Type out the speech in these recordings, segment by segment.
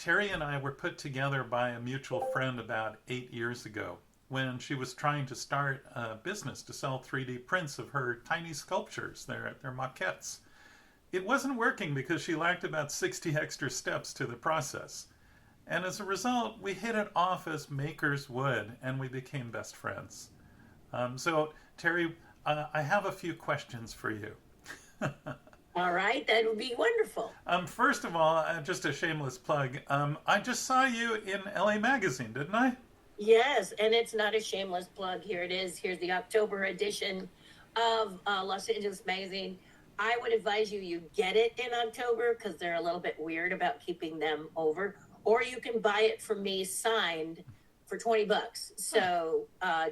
Terri and I were put together by a mutual friend about 8 years ago when she was trying to start a business to sell 3D prints of her tiny sculptures, their maquettes. It wasn't working because she lacked about 60 extra steps to the process. And as a result, we hit it off as makers would, and we became best friends. So, Terri, I have a few questions for you. All right, that would be wonderful. First of all, just a shameless plug. I just saw you in LA Magazine, didn't I? Yes, and it's not a shameless plug. Here it is. Here's the October edition of Los Angeles Magazine. I would advise you get it in October because they're a little bit weird about keeping them over. Or you can buy it from me signed for $20. So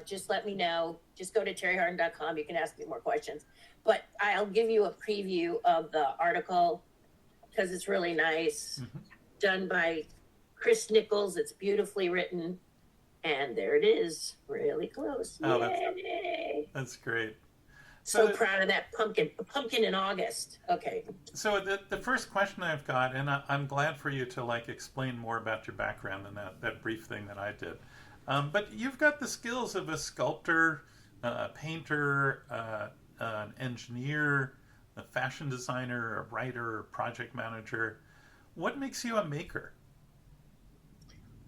just let me know. Just go to terrihardin.com. You can ask me more questions. But I'll give you a preview of the article because it's really nice. Done by Chris Nichols. It's beautifully written. And there it is, really close. Oh, Yay! that's great. So proud of that pumpkin. A pumpkin in August. Okay. So the first question I've got, and I'm glad for you to like explain more about your background than that brief thing that I did. But you've got the skills of a sculptor, a painter, an engineer, a fashion designer, a writer, a project manager. What makes you a maker?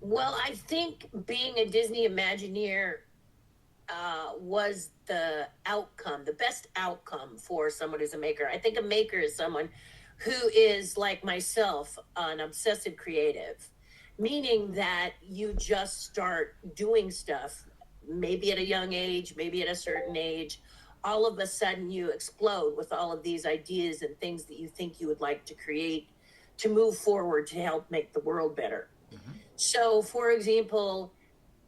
Well, I think being a Disney Imagineer was the outcome, the best outcome for someone who's a maker. I think a maker is someone who is like myself, an obsessive creative, meaning that you just start doing stuff, maybe at a young age, maybe at a certain age. All of a sudden you explode with all of these ideas and things that you think you would like to create to move forward to help make the world better. So, for example,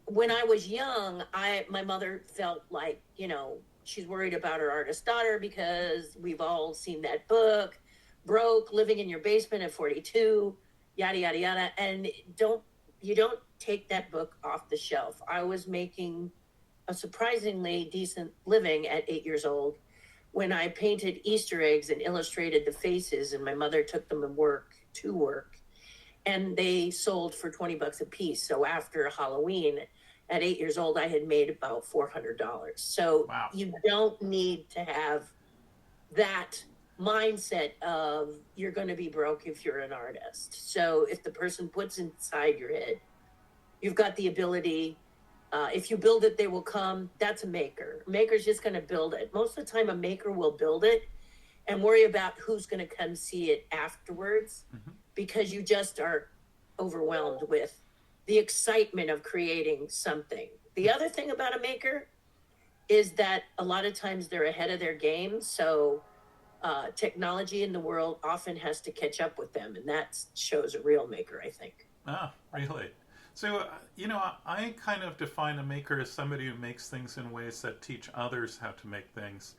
when I was young, my mother felt like, she's worried about her artist daughter because we've all seen that book, Broke, Living in Your Basement at 42, yada, yada, yada. And you don't take that book off the shelf. I was making a surprisingly decent living at 8 years old when I painted Easter eggs and illustrated the faces, and my mother took them to work. And they sold for $20 a piece. So after Halloween, at 8 years old, I had made about $400. So Wow. You don't need to have that mindset of you're going to be broke if you're an artist. So if the person puts inside your head, you've got the ability, if you build it, they will come. That's a maker. A maker's just going to build it. Most of the time, a maker will build it and worry about who's going to come see it afterwards. Because you just are overwhelmed with the excitement of creating something. The other thing about a maker is that a lot of times they're ahead of their game. So technology in the world often has to catch up with them. And that shows a real maker, I think. Ah, really? So, I kind of define a maker as somebody who makes things in ways that teach others how to make things.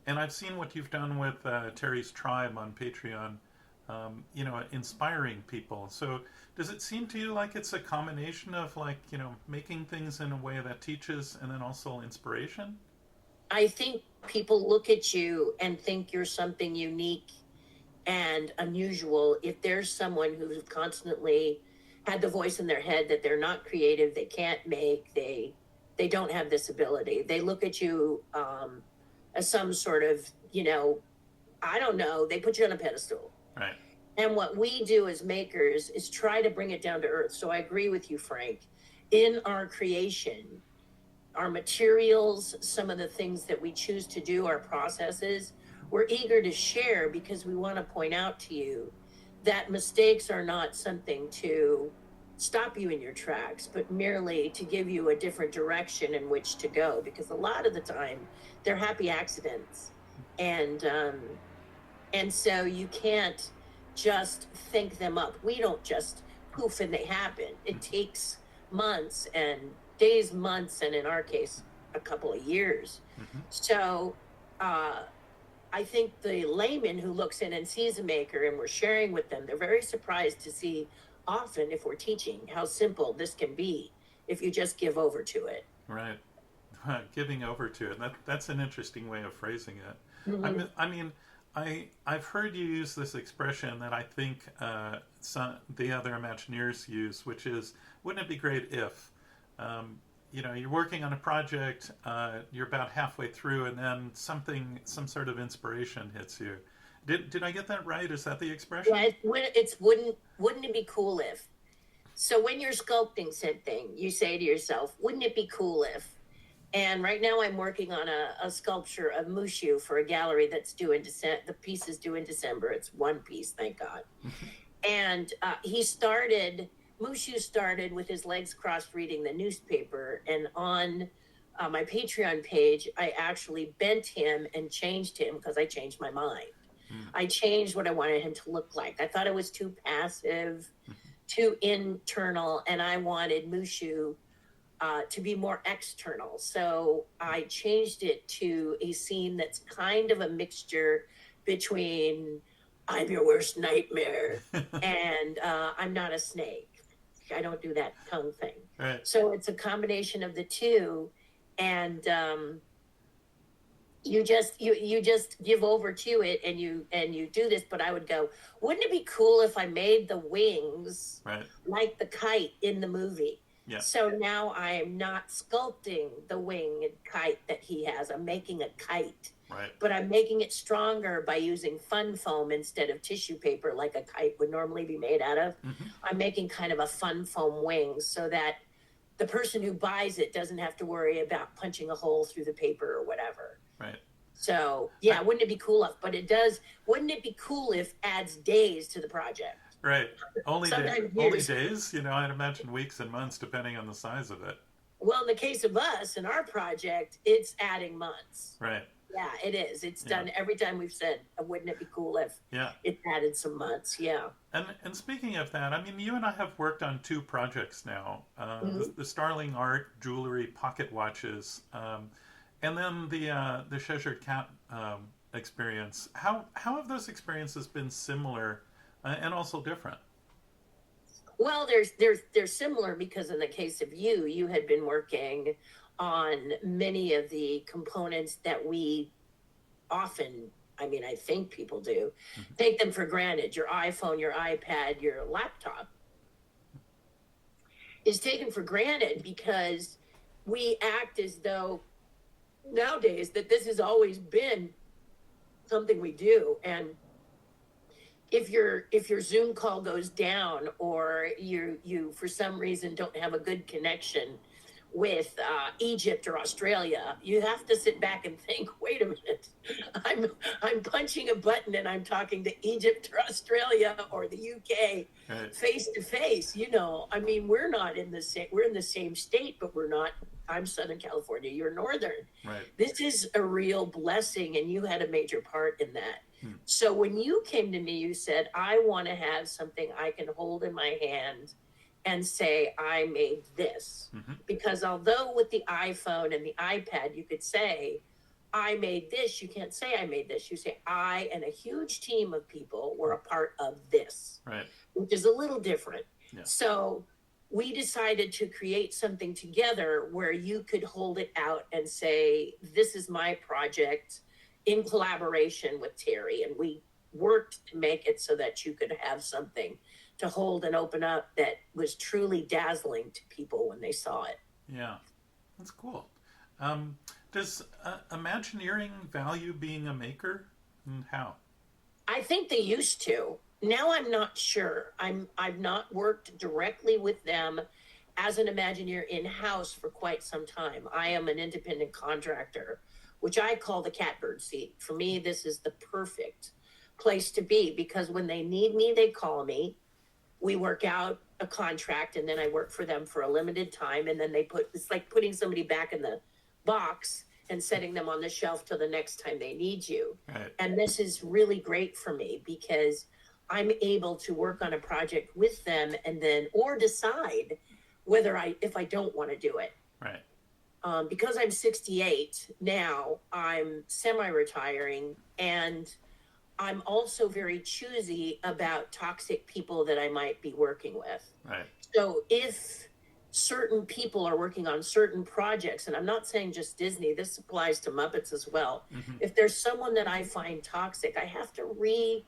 And I've seen what you've done with Terri's Tribe on Patreon. Inspiring people. So does it seem to you like it's a combination of making things in a way that teaches and then also inspiration? I think people look at you and think you're something unique and unusual. If there's someone who's constantly had the voice in their head that they're not creative, they can't make, they don't have this ability. They look at you as some sort of, I don't know, they put you on a pedestal. Right. And what we do as makers is try to bring it down to earth. So I agree with you, Frank. In our creation, our materials, some of the things that we choose to do, our processes, we're eager to share because we want to point out to you that mistakes are not something to stop you in your tracks, but merely to give you a different direction in which to go. Because a lot of the time, they're happy accidents. And so you can't just think them up. We don't just poof and they happen. It takes months and days, months, and in our case, a couple of years. So I think the layman who looks in and sees a maker and we're sharing with them, they're very surprised to see often if we're teaching how simple this can be if you just give over to it. Right. Giving over to it. That's an interesting way of phrasing it. Mm-hmm. I mean, I've heard you use this expression that I think the other Imagineers use, which is, wouldn't it be great if, you're working on a project, you're about halfway through, and then some sort of inspiration hits you. Did I get that right? Is that the expression? Yeah, wouldn't it be cool if? So when you're sculpting something, you say to yourself, wouldn't it be cool if? And right now I'm working on a sculpture of Mushu for a gallery that's due in December. The piece is due in December. It's one piece, thank God. And Mushu started with his legs crossed reading the newspaper. And on my Patreon page, I actually bent him and changed him because I changed my mind. I changed what I wanted him to look like. I thought it was too passive, too internal, and I wanted Mushu to be more external. So I changed it to a scene that's kind of a mixture between I'm your worst nightmare and I'm not a snake. I don't do that tongue thing. Right. So it's a combination of the two, and you just give over to it, and you do this. But I would go, wouldn't it be cool if I made the wings like the kite in the movie? Yeah. So now I am not sculpting the wing and kite that he has. I'm making a kite. Right. But I'm making it stronger by using fun foam instead of tissue paper like a kite would normally be made out of. I'm making kind of a fun foam wing so that the person who buys it doesn't have to worry about punching a hole through the paper or whatever. Right. So, yeah, wouldn't it be cool if, but it does, wouldn't it be cool if adds days to the project? Right. Only years. days? I'd imagine weeks and months depending on the size of it. Well, in the case of us, in our project, it's adding months. Right. Yeah, it is. It's done every time we've said, wouldn't it be cool if it added some months? Yeah. And speaking of that, I mean, you and I have worked on two projects now. The STARLING art, jewelry, pocket watches, and then the Cheshire Cat experience. How have those experiences been similar and also different? Well, they're similar because in the case of you had been working on many of the components that we often, I mean, I think people do, take them for granted. Your iPhone, your iPad, your laptop is taken for granted because we act as though nowadays that this has always been something we do. And if your Zoom call goes down or you for some reason don't have a good connection with Egypt or Australia, you have to sit back and think, wait a minute, I'm punching a button and I'm talking to Egypt or Australia or the UK face to face. I mean, we're in the same state, but we're not. I'm Southern California, you're Northern. Right. This is a real blessing, and you had a major part in that. So when you came to me, you said, I want to have something I can hold in my hand and say, I made this. Because although with the iPhone and the iPad, you could say, I made this, you can't say I made this. You say, I and a huge team of people were a part of this, which is a little different. Yeah. So we decided to create something together where you could hold it out and say, this is my project in collaboration with Terri. And we worked to make it so that you could have something to hold and open up that was truly dazzling to people when they saw it. Yeah, that's cool. Does Imagineering value being a maker, and how? I think they used to. Now I'm not sure. I've not worked directly with them as an Imagineer in-house for quite some time. I am an independent contractor, which I call the catbird seat. For me, this is the perfect place to be because when they need me, they call me. We work out a contract and then I work for them for a limited time. And then it's like putting somebody back in the box and setting them on the shelf till the next time they need you. Right. And this is really great for me because I'm able to work on a project with them and then, or decide if I don't want to do it. Right. Because I'm 68 now, I'm semi-retiring and I'm also very choosy about toxic people that I might be working with. Right. So certain people are working on certain projects, and I'm not saying just Disney, this applies to Muppets as well. Hmm. If there's someone that I find toxic, I have to really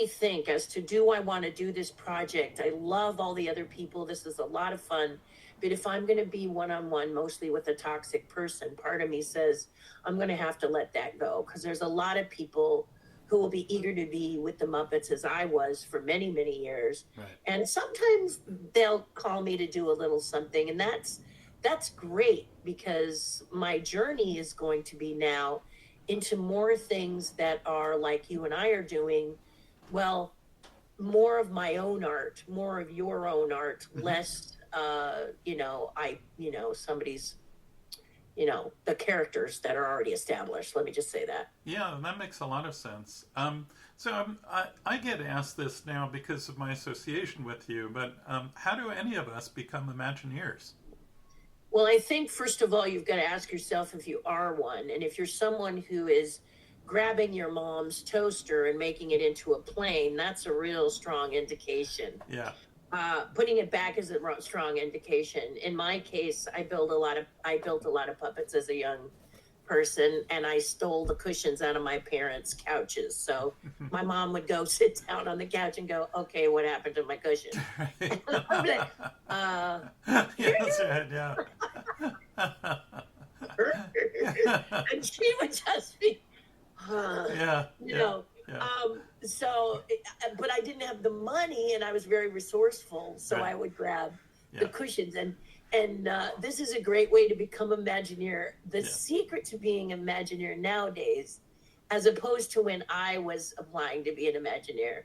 think as to, do I want to do this project? I love all the other people. This is a lot of fun. But if I'm going to be one-on-one mostly with a toxic person, part of me says I'm going to have to let that go, because there's a lot of people who will be eager to be with the Muppets as I was for many, many years. Right. And sometimes they'll call me to do a little something, and that's great, because my journey is going to be now into more things that are like you and I are doing. Well, more of my own art, more of your own art, Hmm. less, somebody's, the characters that are already established. Let me just say that. Yeah, that makes a lot of sense. I get asked this now because of my association with you, but how do any of us become Imagineers? Well, I think first of all, you've got to ask yourself if you are one. And if you're someone who is grabbing your mom's toaster and making it into a plane, that's a real strong indication. Yeah. Putting it back is a strong indication. In my case, I built a lot of puppets as a young person, and I stole the cushions out of my parents' couches. So my mom would go sit down on the couch and go, "Okay, what happened to my cushion?" Right. I'm like, Yeah, that's right. Yeah. and she would just be, Yeah. you Yeah. know. Yeah. But I didn't have the money, and I was very resourceful, so Right. I would grab Yeah. the cushions. And this is a great way to become Imagineer. The Yeah. secret to being Imagineer nowadays, as opposed to when I was applying to be an Imagineer,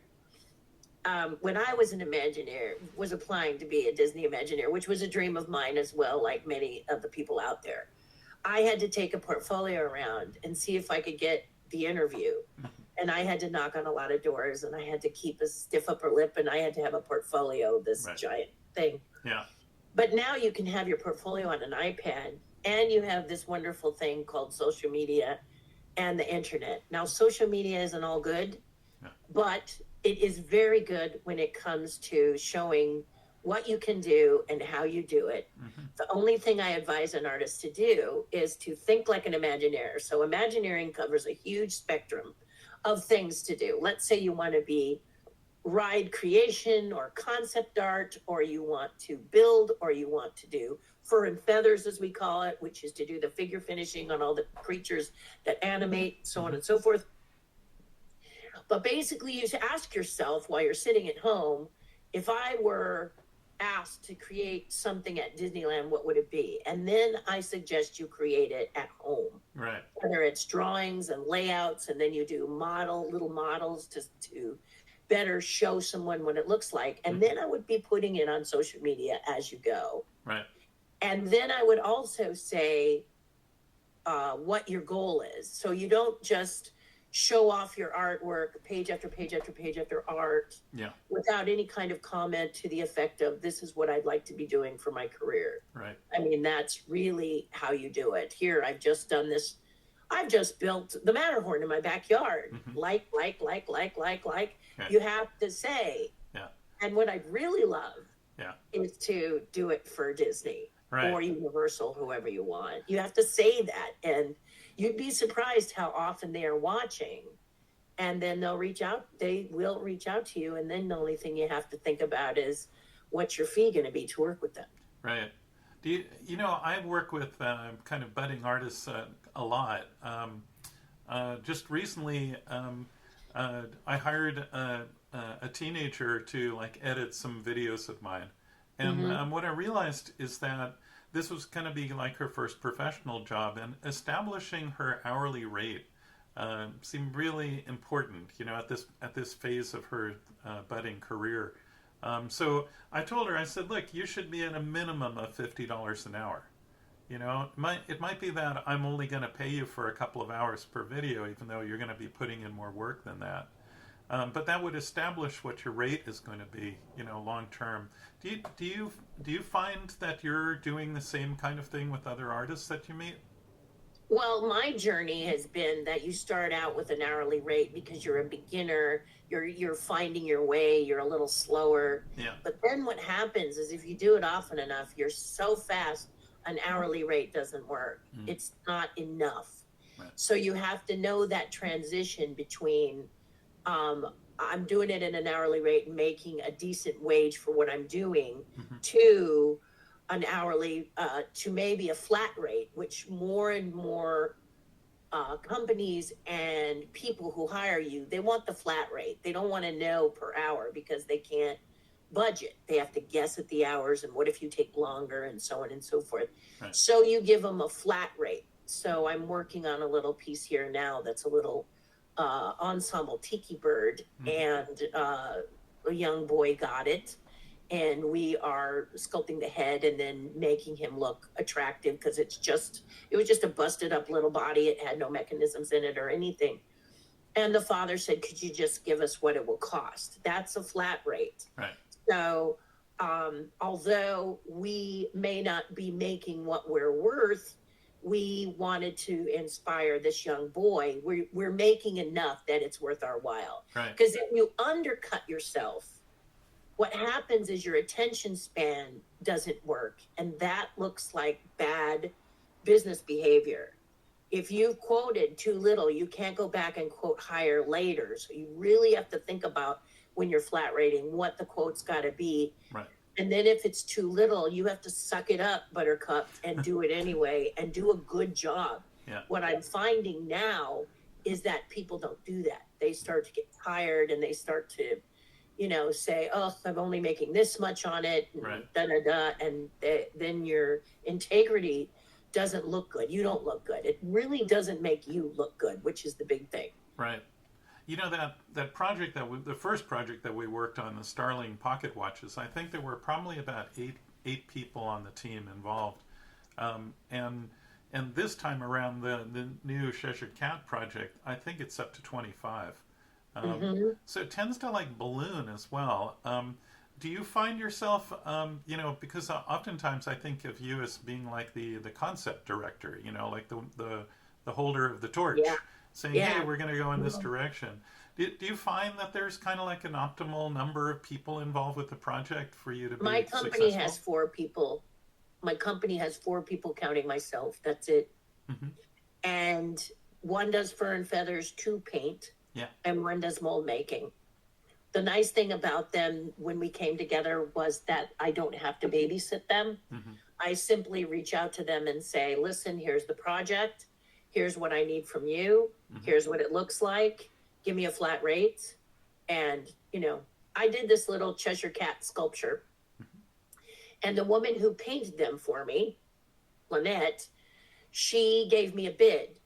when I was an Imagineer, was applying to be a Disney Imagineer, which was a dream of mine as well, like many of the people out there. I had to take a portfolio around and see if I could get the interview. And I had to knock on a lot of doors, and I had to keep a stiff upper lip, and I had to have a portfolio, this Right. giant thing. Yeah. But now you can have your portfolio on an iPad, and you have this wonderful thing called social media and the internet. Now, social media isn't all good, Yeah. but it is very good when it comes to showing what you can do and how you do it. Hmm. The only thing I advise an artist to do is to think like an Imagineer. So Imagineering covers a huge spectrum of things to do. Let's say you want to be ride creation or concept art, or you want to build, or you want to do fur and feathers, as we call it, which is to do the figure finishing on all the creatures that animate, so on and so forth. But basically, you should ask yourself while you're sitting at home, if I were asked to create something at Disneyland, what would it be? And then I suggest you create it at home. Right. Whether it's drawings and layouts, and then you do little models to better show someone what it looks like. And then I would be putting it on social media as you go. Right. And then I would also say what your goal is. So you don't just show off your artwork page after page after page after art Yeah. without any kind of comment to the effect of, this is what I'd like to be doing for my career. Right. I mean, that's really how you do it. Here, I've just done this. I've just built the Matterhorn in my backyard. Mhm. Like. Okay. You have to say. Yeah. And what I'd really love Yeah. is to do it for Disney Right. or Universal, whoever you want. You have to say that. And you'd be surprised how often they are watching. And then they will reach out to you. And then the only thing you have to think about is, what's your fee going to be to work with them? Right. I work with kind of budding artists a lot. Just recently, I hired a teenager to like edit some videos of mine, and what I realized is that this was going to be like her first professional job, and establishing her hourly rate seemed really important. At this phase of her budding career. So I told her, I said, look, you should be at a minimum of $50 an hour. It might be that I'm only going to pay you for a couple of hours per video, even though you're going to be putting in more work than that. But that would establish what your rate is going to be, long term. Do you find that you're doing the same kind of thing with other artists that you meet? Well, my journey has been that you start out with an hourly rate because you're a beginner, you're finding your way, you're a little slower. Yeah. But then what happens is if you do it often enough, you're so fast, an hourly rate doesn't work. Mm. It's not enough. Right. So you have to know that transition between I'm doing it in an hourly rate and making a decent wage for what I'm doing Mm-hmm. to an hourly to maybe a flat rate, which more and more companies and people who hire you, they want the flat rate. They don't want to know per hour because they can't budget. They have to guess at the hours and what if you take longer and so on and so forth. Right. So you give them a flat rate. So I'm working on a little piece here now that's a little ensemble tiki bird, Mm-hmm. and a young boy got it, and we are sculpting the head and then making him look attractive because it was just a busted up little body. It had no mechanisms in it or anything. And the father said, could you just give us what it will cost? That's a flat rate. Right. So although we may not be making what we're worth, we wanted to inspire this young boy. We're making enough that it's worth our while. Right. Because if you undercut yourself, what happens is your attention span doesn't work, and that looks like bad business behavior. If you've quoted too little, you can't go back and quote higher later. So you really have to think about when you're flat rating what the quote's got to be. Right. And then if it's too little, you have to suck it up, buttercup, and do it anyway and do a good job. Yeah. What I'm finding now is that people don't do that. They start to get tired and they start to say, oh, I'm only making this much on it, and Right. and then your integrity doesn't look good. You don't look good. It really doesn't make you look good, which is the big thing. Right. You know, that project the first project that we worked on, the STARLING pocket watches, I think there were probably about eight people on the team involved. And this time around, the new Cheshire Cat project, I think it's up to 25. So it tends to like balloon as well. Do you find yourself, because oftentimes I think of you as being like the concept director, like the holder of the torch, Yeah. saying, Yeah. hey, we're going to go in this direction. Do you find that there's kind of like an optimal number of people involved with the project for you to be My company successful? has 4 people. My company has 4 people, counting myself. That's it. Mm-hmm. And 1 does fur and feathers, 2 paint, Yeah. and 1 does mold making. The nice thing about them when we came together was that I don't have to babysit them. Mm-hmm. I simply reach out to them and say, listen, here's the project. Here's what I need from you. Mm-hmm. Here's what it looks like. Give me a flat rate. And, I did this little Cheshire Cat sculpture. Mm-hmm. And the woman who painted them for me, Lynette, she gave me a bid.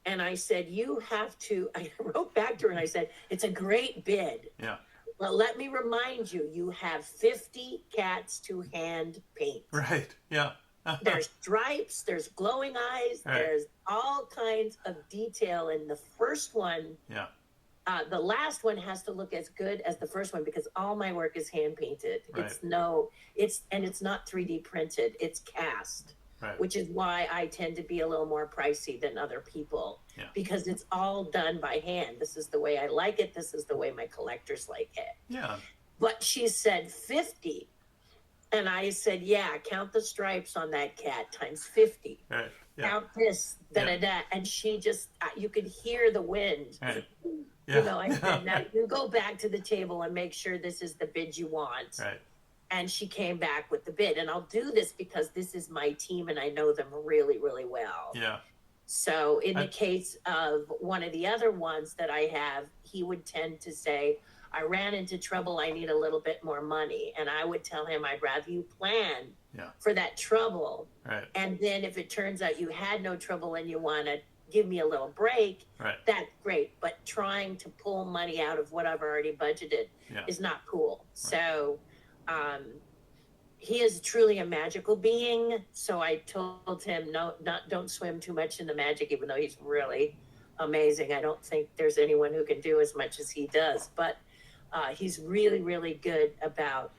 And I said, I wrote back to her and I said, it's a great bid. Yeah. Well, let me remind you, you have 50 cats to hand paint. Right. Yeah. There's stripes, there's glowing eyes, Right. there's all kinds of detail. And the first one, Yeah. the last one has to look as good as the first one because all my work is hand painted. Right. It's not 3D printed, it's cast. Right. Which is why I tend to be a little more pricey than other people. Yeah. Because it's all done by hand. This is the way I like it. This is the way my collectors like it. Yeah. But she said 50. And I said, yeah, count the stripes on that cat times 50. Right. Yeah. Count this, Yeah. da. And she just, you could hear the wind. Right. Yeah. I said, now you go back to the table and make sure this is the bid you want. Right. And she came back with the bid. And I'll do this because this is my team and I know them really, really well. Yeah. So in the case of one of the other ones that I have, he would tend to say, I ran into trouble. I need a little bit more money. And I would tell him, I'd rather you plan for that trouble. Right. And then if it turns out you had no trouble and you want to give me a little break, Right. that's great. But trying to pull money out of what I've already budgeted is not cool. Right. So he is truly a magical being. So I told him, don't swim too much in the magic, even though he's really amazing. I don't think there's anyone who can do as much as he does, but he's really, really good about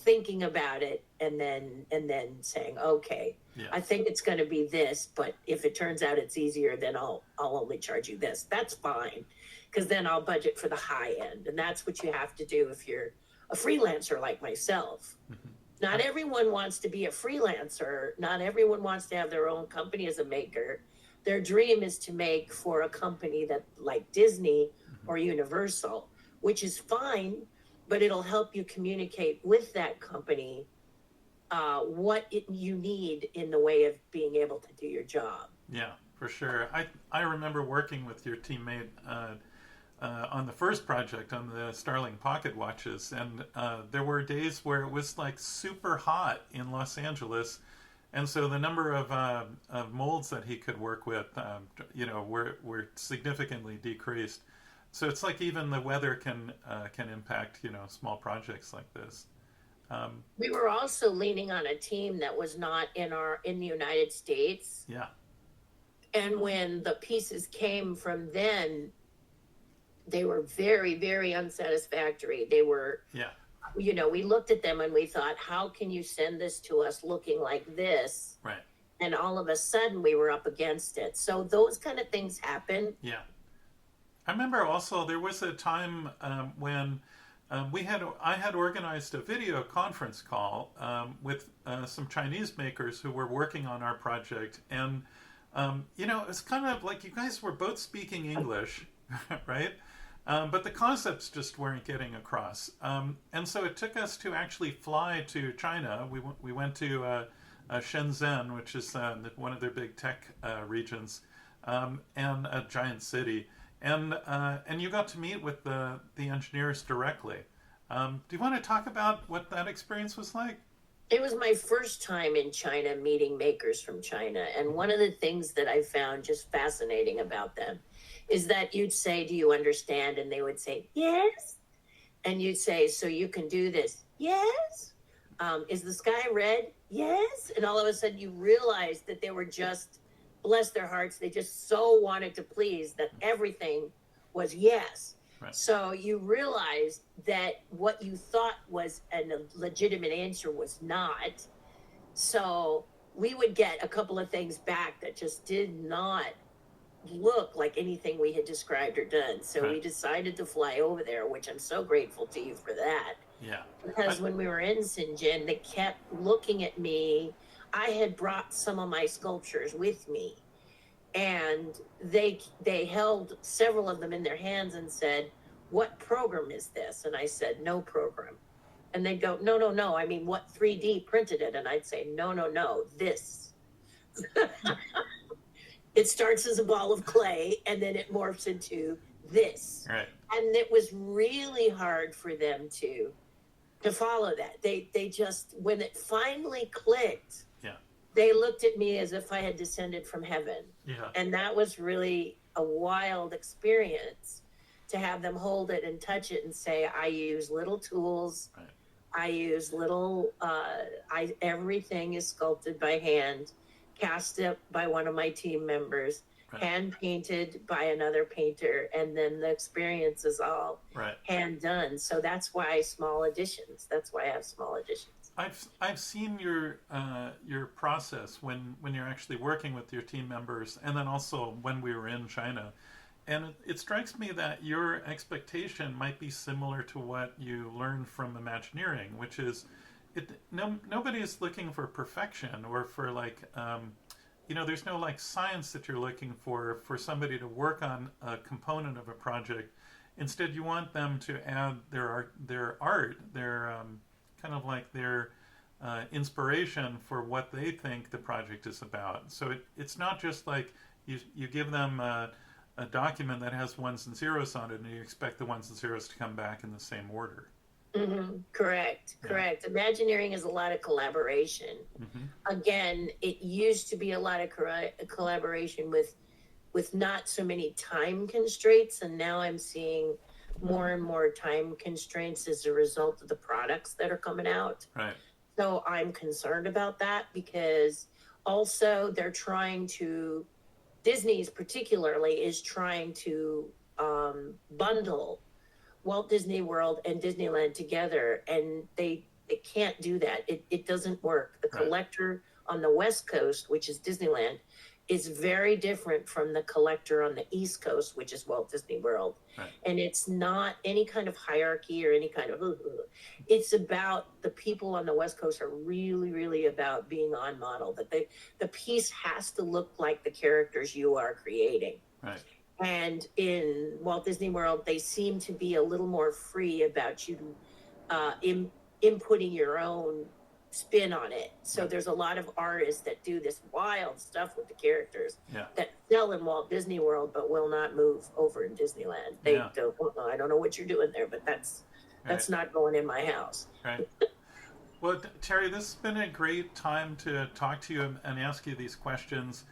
thinking about it and then saying, okay, Yeah. I think it's going to be this, but if it turns out it's easier, then I'll only charge you this. That's fine, because then I'll budget for the high end, and that's what you have to do if you're a freelancer like myself. Mm-hmm. Not everyone wants to be a freelancer. Not everyone wants to have their own company as a maker. Their dream is to make for a company that like Disney or Universal, which is fine, but it'll help you communicate with that company what you need in the way of being able to do your job. Yeah, for sure. I remember working with your teammate on the first project on the Starling pocket watches, and there were days where it was like super hot in Los Angeles, and so the number of molds that he could work with, were significantly decreased. So it's like even the weather can impact small projects like this. We were also leaning on a team that was not in the United States. Yeah. And when the pieces came from then, they were very, very unsatisfactory. They were, yeah. We looked at them and we thought, how can you send this to us looking like this? Right. And all of a sudden we were up against it. So those kind of things happen. Yeah. I remember also there was a time when I had organized a video conference call with some Chinese makers who were working on our project, and it was kind of like you guys were both speaking English, right? But the concepts just weren't getting across, and so it took us to actually fly to China. We went to Shenzhen, which is one of their big tech regions, and a giant city. And you got to meet with the engineers directly. Do you want to talk about what that experience was like? It was my first time in China meeting makers from China. And one of the things that I found just fascinating about them is that you'd say, do you understand? And they would say, yes. And you'd say, so you can do this? Yes. Is the sky red? Yes. And all of a sudden you realize that they were just, bless their hearts, they just so wanted to please that everything was yes. Right. So you realized that what you thought was a legitimate answer was not. So we would get a couple of things back that just did not look like anything we had described or done. So right. We decided to fly over there, which I'm so grateful to you for that. Yeah. Because when we were in Shenzhen, they kept looking at me. I had brought some of my sculptures with me, and they held several of them in their hands and said, what program is this? And I said, no program. And they'd go, no, I mean, what 3D printed it? And I'd say, no, this. It starts as a ball of clay, and then it morphs into this. Right. And it was really hard for them to follow that. They just, when it finally clicked, they looked at me as if I had descended from heaven. Yeah. And that was really a wild experience to have them hold it and touch it and say, I use little tools. Right. I use little, everything is sculpted by hand, cast up by one of my team members, right. hand painted by another painter. And then the experience is all right. hand done. So that's why small editions. That's why I have small editions. I've seen your process when you're actually working with your team members, and then also when we were in China, and it strikes me that your expectation might be similar to what you learned from Imagineering, which is, nobody is looking for perfection or for like, there's no like science that you're looking for somebody to work on a component of a project. Instead, you want them to add their art, their kind of like their inspiration for what they think the project is about. So it's not just like you give them a document that has ones and zeros on it, and you expect the ones and zeros to come back in the same order. Mm-hmm. Correct. Imagineering is a lot of collaboration. Mm-hmm. Again, it used to be a lot of collaboration with not so many time constraints, and now I'm seeing more and more time constraints as a result of the products that are coming out. Right. So I'm concerned about that, because also they're trying to, Disney's particularly is trying to bundle Walt Disney World and Disneyland together, and they It can't do that. It doesn't work. The Right. collector on the West Coast, which is Disneyland, is very different from the collector on the East Coast, which is Walt Disney World. Right. And it's not any kind of hierarchy or any kind of, it's about the people on the West Coast are really, really about being on model, that the piece has to look like the characters you are creating. Right. And in Walt Disney World, they seem to be a little more free about you inputting your own spin on it. So Right. there's a lot of artists that do this wild stuff with the characters Yeah. that sell in Walt Disney World but will not move over in Disneyland. They Yeah. don't. I don't know what you're doing there, but that's Right. not going in my house. Right. Well, Terri, this has been a great time to talk to you and ask you these questions.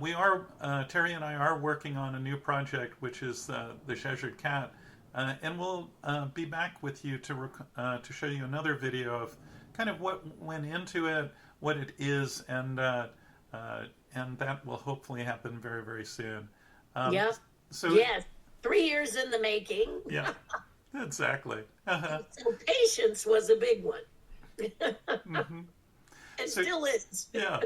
We are, Terri and I are working on a new project, which is the Cheshire Cat, and we'll be back with you to show you another video of kind of what went into it, what it is, and that will hopefully happen very, very soon. Yep. So Yes. 3 years in the making. yeah, exactly. So patience was a big one. Mhm. And So- still is. Yeah.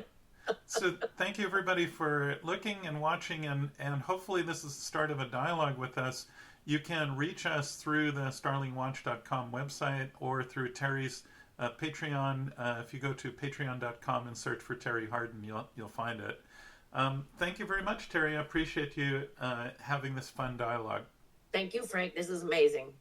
So thank you everybody for looking and watching, and hopefully this is the start of a dialogue with us. You can reach us through the starlingwatch.com website or through Terri's Patreon. If you go to patreon.com and search for Terri Hardin, you'll find it. Thank you very much, Terri. I appreciate you having this fun dialogue. Thank you, Frank. This is amazing.